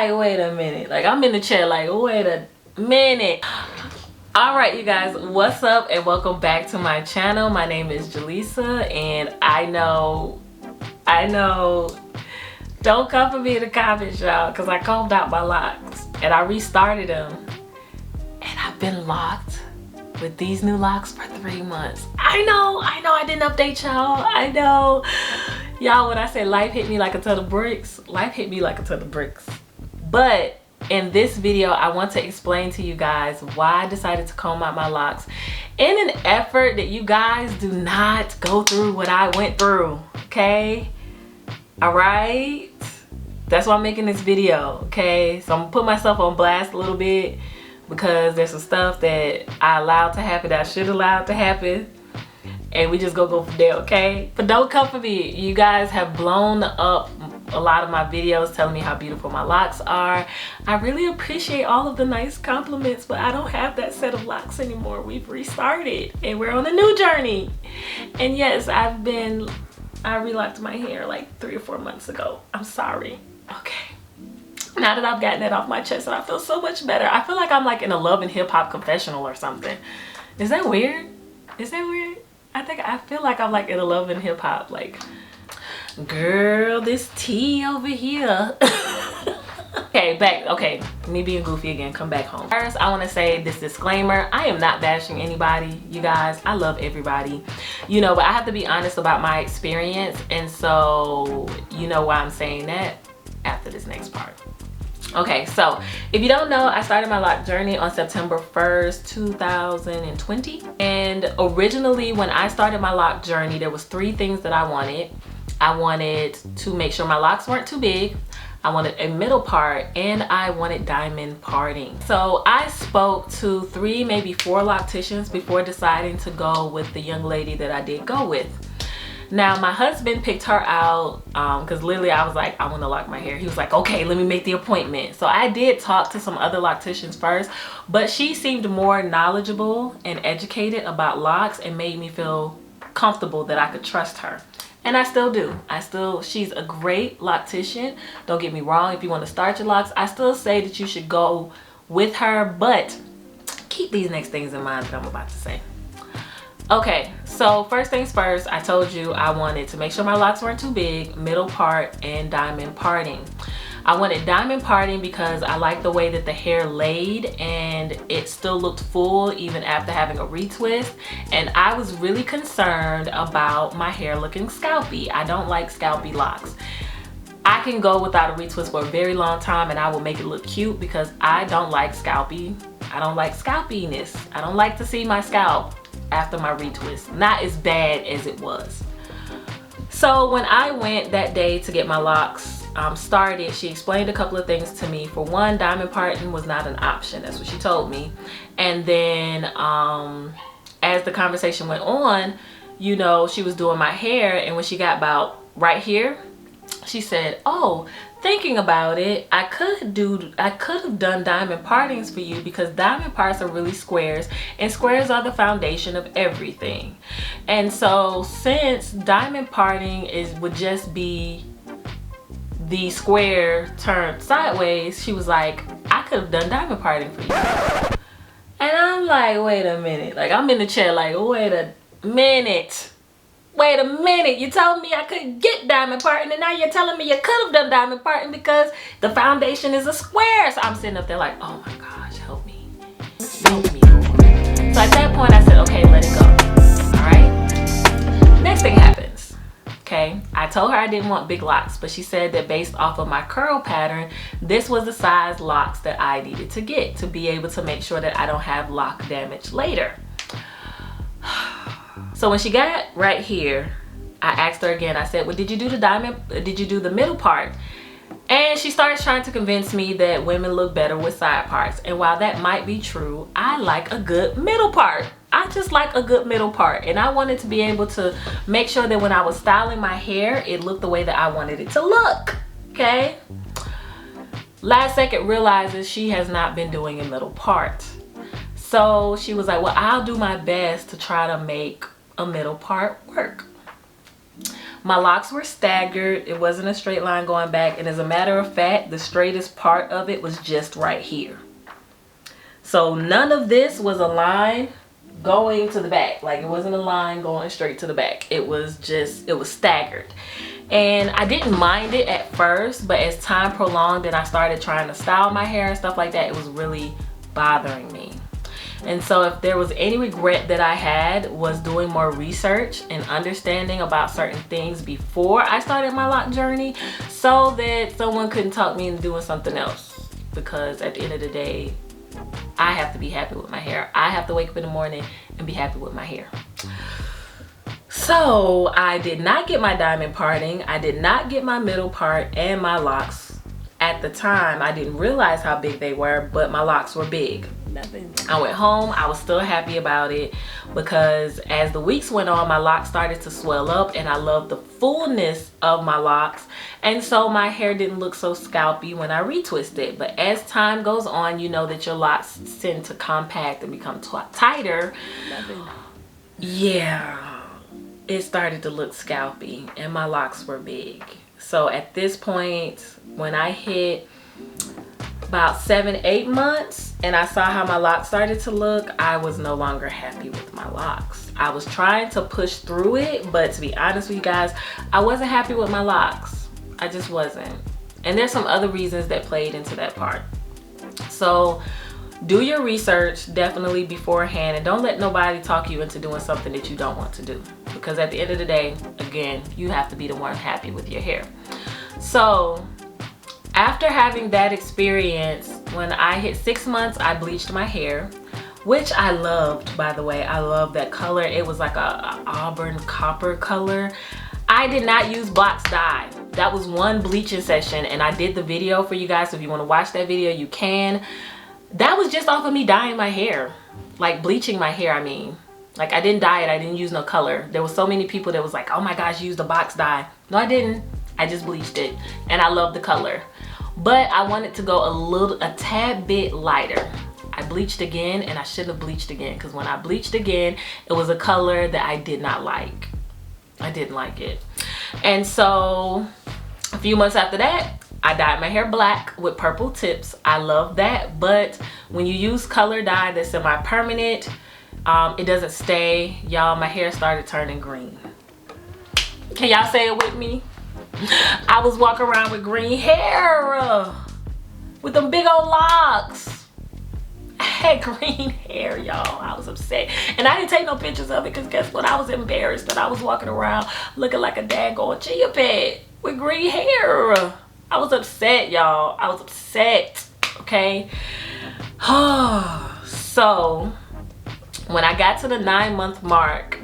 like, wait a minute. Like, I'm in the chair like, wait a minute. All right, you guys, what's up and welcome back to my channel. My name is Jylesa, and I know, don't come for me in the comments, y'all, because I combed out my locks and I restarted them, and I've been locked with these new locks for 3 months. I know I didn't update y'all. I know, y'all, when I say life hit me like a ton of bricks, life hit me like a ton of bricks. But in this video, I want to explain to you guys why I decided to comb out my locks in an effort that you guys do not go through what I went through, okay? All right? That's why I'm making this video, okay? So I'm gonna put myself on blast a little bit because there's some stuff that I allowed to happen that I should allow to happen. And we just go from there, okay? But don't come for me. You guys have blown up a lot of my videos telling me how beautiful my locks are. I really appreciate all of the nice compliments, but I don't have that set of locks anymore. We've restarted and we're on a new journey. And yes, I relocked my hair like 3 or 4 months ago. I'm sorry. Okay. Now that I've gotten that off my chest, and I feel so much better. I feel like I'm like in a love and hip hop confessional or something. Is that weird? Is that weird? I feel like I'm like in a love and hip hop, like, girl, this tea over here. Okay, me being goofy again, come back home. First, I want to say this disclaimer. I am not bashing anybody, you guys. I love everybody, you know, but I have to be honest about my experience. And so, you know why I'm saying that after this next part. Okay, so if you don't know, I started my lock journey on September 1st, 2020. And originally when I started my lock journey, there was 3 things that I wanted. I wanted to make sure my locks weren't too big. I wanted a middle part, and I wanted diamond parting. So I spoke to 3, maybe 4 locticians before deciding to go with the young lady that I did go with. Now my husband picked her out because literally I was like, I want to lock my hair. He was like, okay, let me make the appointment. So I did talk to some other locticians first, but she seemed more knowledgeable and educated about locks and made me feel comfortable that I could trust her. And I still do. She's a great loctician. Don't get me wrong. If you want to start your locks, I still say that you should go with her, but keep these next things in mind that I'm about to say. Okay, so first things first, I told you I wanted to make sure my locks weren't too big, middle part, and diamond parting. I wanted diamond parting because I like the way that the hair laid and it still looked full even after having a retwist. And I was really concerned about my hair looking scalpy. I don't like scalpy locks. I can go without a retwist for a very long time and I will make it look cute because I don't like scalpy. I don't like scalpiness. I don't like to see my scalp after my retwist. Not as bad as it was. So when I went that day to get my locks started, she explained a couple of things to me. For one, diamond parting was not an option. That's what she told me. And then as the conversation went on, you know, she was doing my hair, and when she got about right here, she said, oh, thinking about it, I could have done diamond partings for you because diamond parts are really squares, and squares are the foundation of everything. And so since diamond parting would just be the square turned sideways, she was like, I could have done diamond parting for you. And I'm like, wait a minute. Like, I'm in the chair like, wait a minute. Wait a minute, you told me I couldn't get diamond parting, and now you're telling me you could have done diamond parting because the foundation is a square. So I'm sitting up there like, oh my gosh, help me. Help me, Lord. So at that point I said, okay, let it go. All right. Next thing happens. Okay, I told her I didn't want big locks, but she said that based off of my curl pattern, this was the size locks that I needed to get to be able to make sure that I don't have lock damage later. So when she got right here, I asked her again. I said, well, did you do the middle part? And she starts trying to convince me that women look better with side parts. And while that might be true, I like a good middle part. I just like a good middle part. And I wanted to be able to make sure that when I was styling my hair, it looked the way that I wanted it to look, okay? Last second realizes she has not been doing a middle part. So she was like, well, I'll do my best to try to make a middle part work. My locks were staggered. It wasn't a straight line going back. And as a matter of fact, the straightest part of it was just right here. So none of this was a line going to the back. Like, it wasn't a line going straight to the back. It was staggered. And I didn't mind it at first, but as time prolonged and I started trying to style my hair and stuff like that, it was really bothering me. And so if there was any regret that I had, was doing more research and understanding about certain things before I started my lock journey, so that someone couldn't talk me into doing something else. Because at the end of the day, I have to be happy with my hair. I have to wake up in the morning and be happy with my hair. So I did not get my diamond parting. I did not get my middle part and my locks. At the time, I didn't realize how big they were, but my locks were big. I went home. I was still happy about it, because as the weeks went on, my locks started to swell up, and I loved the fullness of my locks. And so my hair didn't look so scalpy when I retwisted it. But as time goes on, you know that your locks tend to compact and become tighter. Yeah, it started to look scalpy, and my locks were big. So at this point, when I hit about 7-8 months and I saw how my locks started to look, I was no longer happy with my locks. I was trying to push through it, but to be honest with you guys, I wasn't happy with my locks. I just wasn't. And there's some other reasons that played into that part. So do your research definitely beforehand, and don't let nobody talk you into doing something that you don't want to do. Because at the end of the day, again, you have to be the one happy with your hair. So after having that experience, when I hit 6 months, I bleached my hair, which I loved, by the way. I love that color. It was like a auburn copper color. I did not use box dye. That was one bleaching session, and I did the video for you guys. So if you want to watch that video, you can. That was just off of me dyeing my hair, like bleaching my hair, I mean. Like, I didn't dye it. I didn't use no color. There was so many people that was like, oh my gosh, you used the box dye. No, I didn't. I just bleached it, and I love the color. But I wanted to go a tad bit lighter. I bleached again, and I shouldn't have bleached again, because when I bleached again, it was a color that I did not like. I didn't like it. And so a few months after that, I dyed my hair black with purple tips. I love that. But when you use color dye that's semi-permanent, it doesn't stay. Y'all, my hair started turning green. Can y'all say it with me? I was walking around with green hair, with them big old locks. I had green hair, y'all. I was upset, and I didn't take no pictures of it, because guess what? I was embarrassed that I was walking around looking like a daggone chia pet with green hair. I was upset, y'all. I was upset, okay? So when I got to the 9-month mark,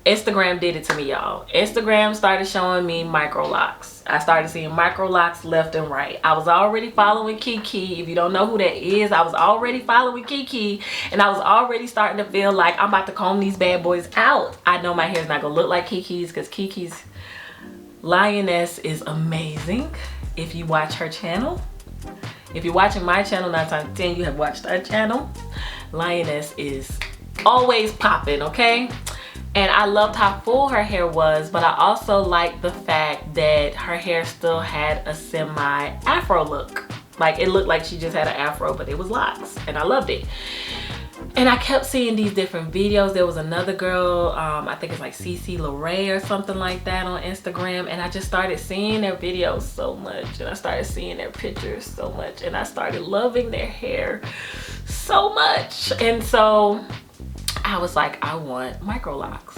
Instagram did it to me, y'all. Instagram started showing me micro locks. I started seeing micro locks left and right. I was already following Kiki. If you don't know who that is, I was already following Kiki, and I was already starting to feel like I'm about to comb these bad boys out. I know my hair's not gonna look like Kiki's, because Kiki's Lioness is amazing. If you watch her channel, if you're watching my channel, 9 times 10 you have watched her channel. Lioness is always popping, okay? And I loved how full her hair was, but I also liked the fact that her hair still had a semi-afro look. Like, it looked like she just had an afro, but it was locks, and I loved it. And I kept seeing these different videos. There was another girl, I think it's like CC Lorraine or something like that on Instagram, and I just started seeing their videos so much, and I started seeing their pictures so much, and I started loving their hair so much. And so I was like, I want micro locks.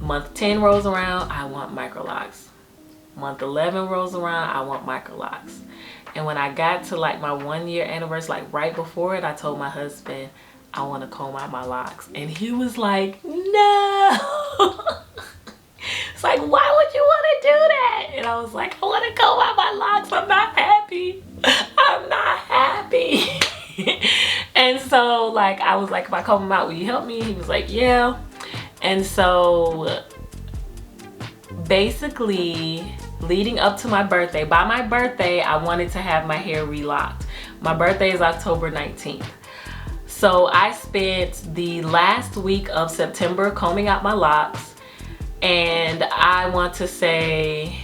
Month 10 rolls around, I want micro locks. Month 11 rolls around, I want micro locks. And when I got to like my 1-year anniversary, like right before it, I told my husband, I want to comb out my locks. And he was like, no. It's like, why would you want to do that? And I was like, I want to comb out my locks. I'm not happy. I'm not happy. And so like, I was like, if I comb them out, will you help me? He was like, yeah. And so basically, leading up to my birthday, by my birthday, I wanted to have my hair relocked. My birthday is October 19th. So I spent the last week of September combing out my locks, and I want to say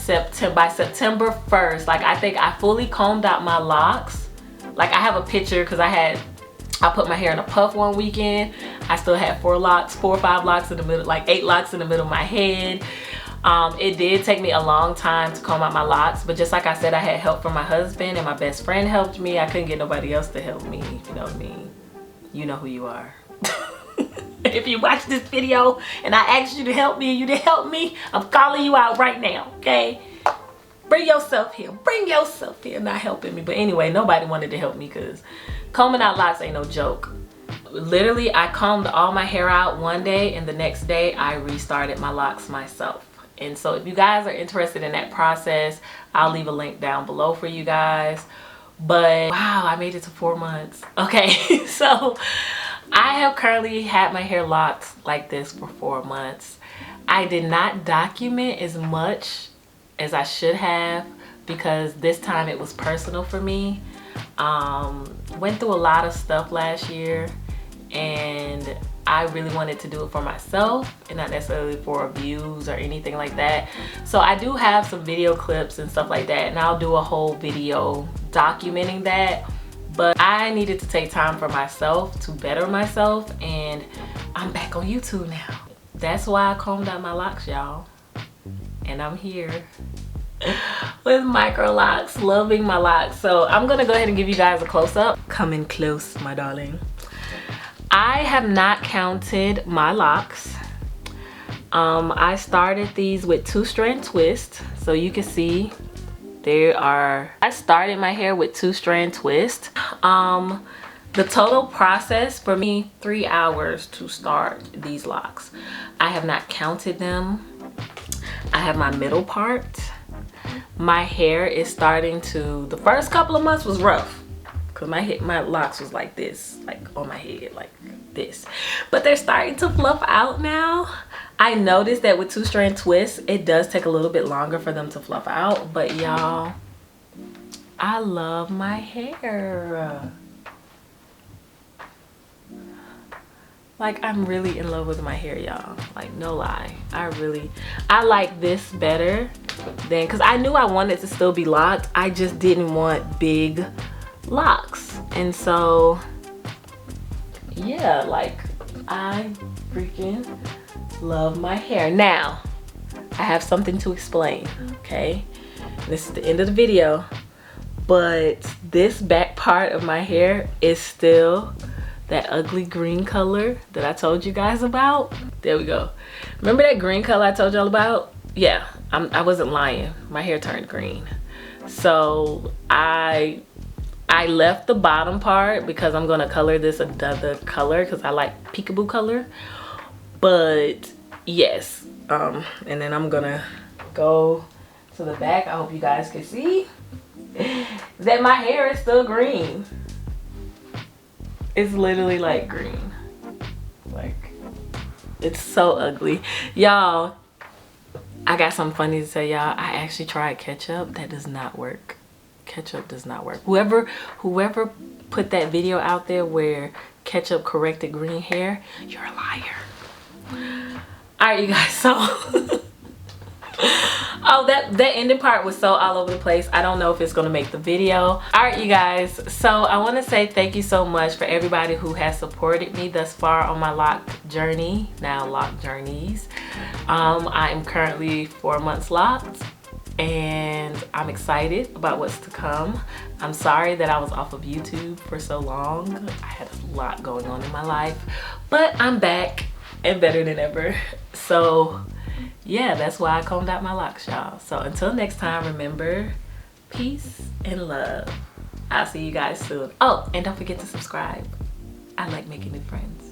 by September 1st, like I think I fully combed out my locks. Like I have a picture because I put my hair in a puff one weekend. I still had 4 or 5 locks in the middle, like 8 locks in the middle of my head. It did take me a long time to comb out my locks, but just like I said, I had help from my husband and my best friend helped me. I couldn't get nobody else to help me, you know what I mean? You know who you are. If you watch this video and I asked you to help me and you didn't help me, I'm calling you out right now, okay? Bring yourself here. Bring yourself here. Not helping me. But anyway, nobody wanted to help me because combing out locks ain't no joke. Literally, I combed all my hair out one day and the next day I restarted my locks myself. And so if you guys are interested in that process, I'll leave a link down below for you guys. But wow, I made it to 4 months. Okay, so I have currently had my hair locked like this for 4 months. I did not document as much as I should have because this time it was personal for me. Went through a lot of stuff last year and I really wanted to do it for myself and not necessarily for views or anything like that. So I do have some video clips and stuff like that, and I'll do a whole video documenting that. But I needed to take time for myself to better myself, and I'm back on YouTube now. That's why I combed out my locks, y'all. And I'm here with micro locks, loving my locks. So I'm gonna go ahead and give you guys a close-up. Coming close, my darling. I have not counted my locks. I started these with 2-strand twist, so you can see I started my hair with 2-strand twist. The total process for me, 3 hours to start these locks. I have not counted them. I have my middle part. My hair is starting to, the first couple of months was rough because my locks was like this, like on my head like this, but they're starting to fluff out now. I noticed that with 2-strand twists it does take a little bit longer for them to fluff out, but y'all, I love my hair. Like, I'm really in love with my hair, y'all. Like, no lie. I like this better than, because I knew I wanted to still be locked. I just didn't want big locks. And so, yeah, like, I freaking love my hair. Now, I have something to explain, okay? This is the end of the video. But this back part of my hair is still that ugly green color that I told you guys about. There we go. Remember that green color I told y'all about? Yeah, I wasn't lying. My hair turned green. So I left the bottom part because I'm gonna color this another color because I like peekaboo color. But yes, and then I'm gonna go to the back. I hope you guys can see that my hair is still green. It's literally like green. Like, it's so ugly. Y'all, I got something funny to say, y'all. I actually tried ketchup. That does not work. Ketchup does not work. Whoever put that video out there where ketchup corrected green hair, you're a liar. All right, you guys, so oh, that ending part was so all over the place. I don't know if it's gonna make the video. All right, you guys, so I want to say thank you so much for everybody who has supported me thus far on my lock journey, now lock journeys. I am currently 4 months locked and I'm excited about what's to come. I'm sorry that I was off of YouTube for so long. I had a lot going on in my life, but I'm back and better than ever. So yeah, that's why I combed out my locks, y'all. So until next time, remember, peace and love. I'll see you guys soon. Oh, and don't forget to subscribe. I like making new friends.